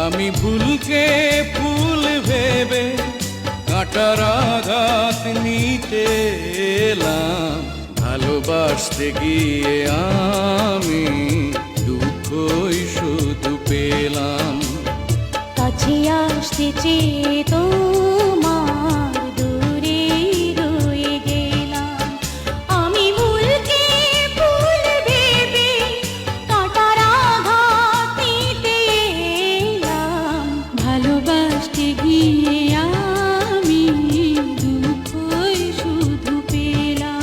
আমি ভুলকে ফুল ভেবে কাঁটার আঘাত নিতে এলাম। ভালোবাসতে গিয়ে আমি দুঃখই শুধু পেলাম। কাছে আসতে চেয়ে তোমার দূরে রয়ে গেলাম। আমি ভুলকে ফুল ভেবে কাঁটার আঘাত নিতে এলাম। ভালোবাসতে গিয়ে আমি দুঃখই শুধু পেলাম।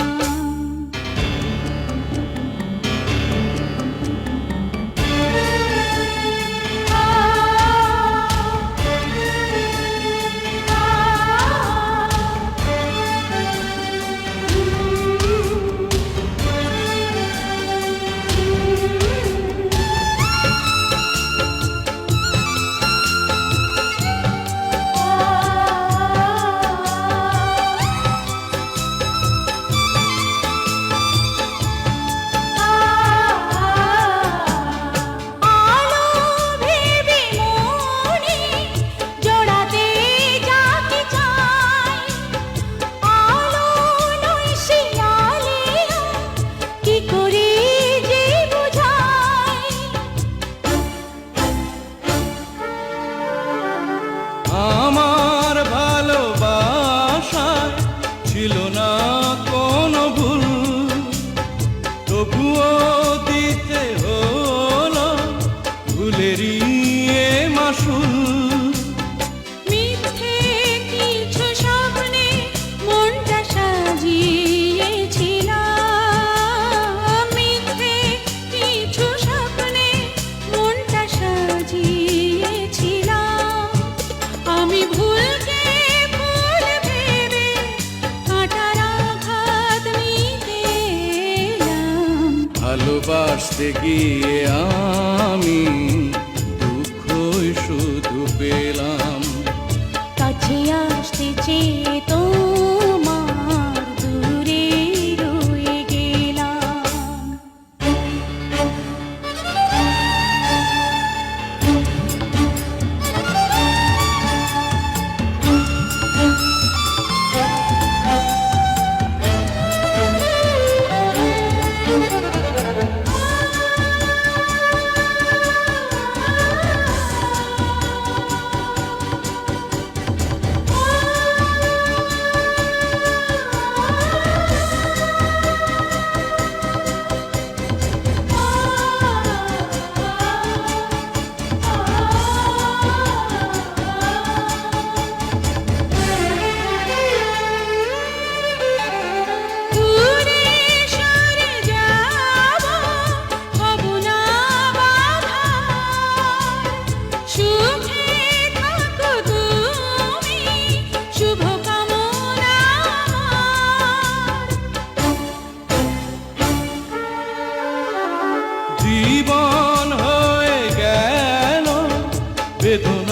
আমার ভালোবাসায় ছিল না কোনো ভুল, তবুও দিতে হলো ভুলেরই এ মাসুল। মিথ্যে কিছু স্বপ্নে মনটা সাজিয়েছিলাম। মিথ্যে কিছু স্বপ্নে মনটা সাজিয়েছিলাম। আমি ভুলকে ফুল ভেবে কাঁটার আঘাত নিতে এলাম। ভালোবাসতে গিয়ে আমি দুঃখই শুধু পেলাম। কাছে আসতে চেয়ে তোমার দূরে রয়ে গেলাম। জীবন হয়ে গেল বেদনা।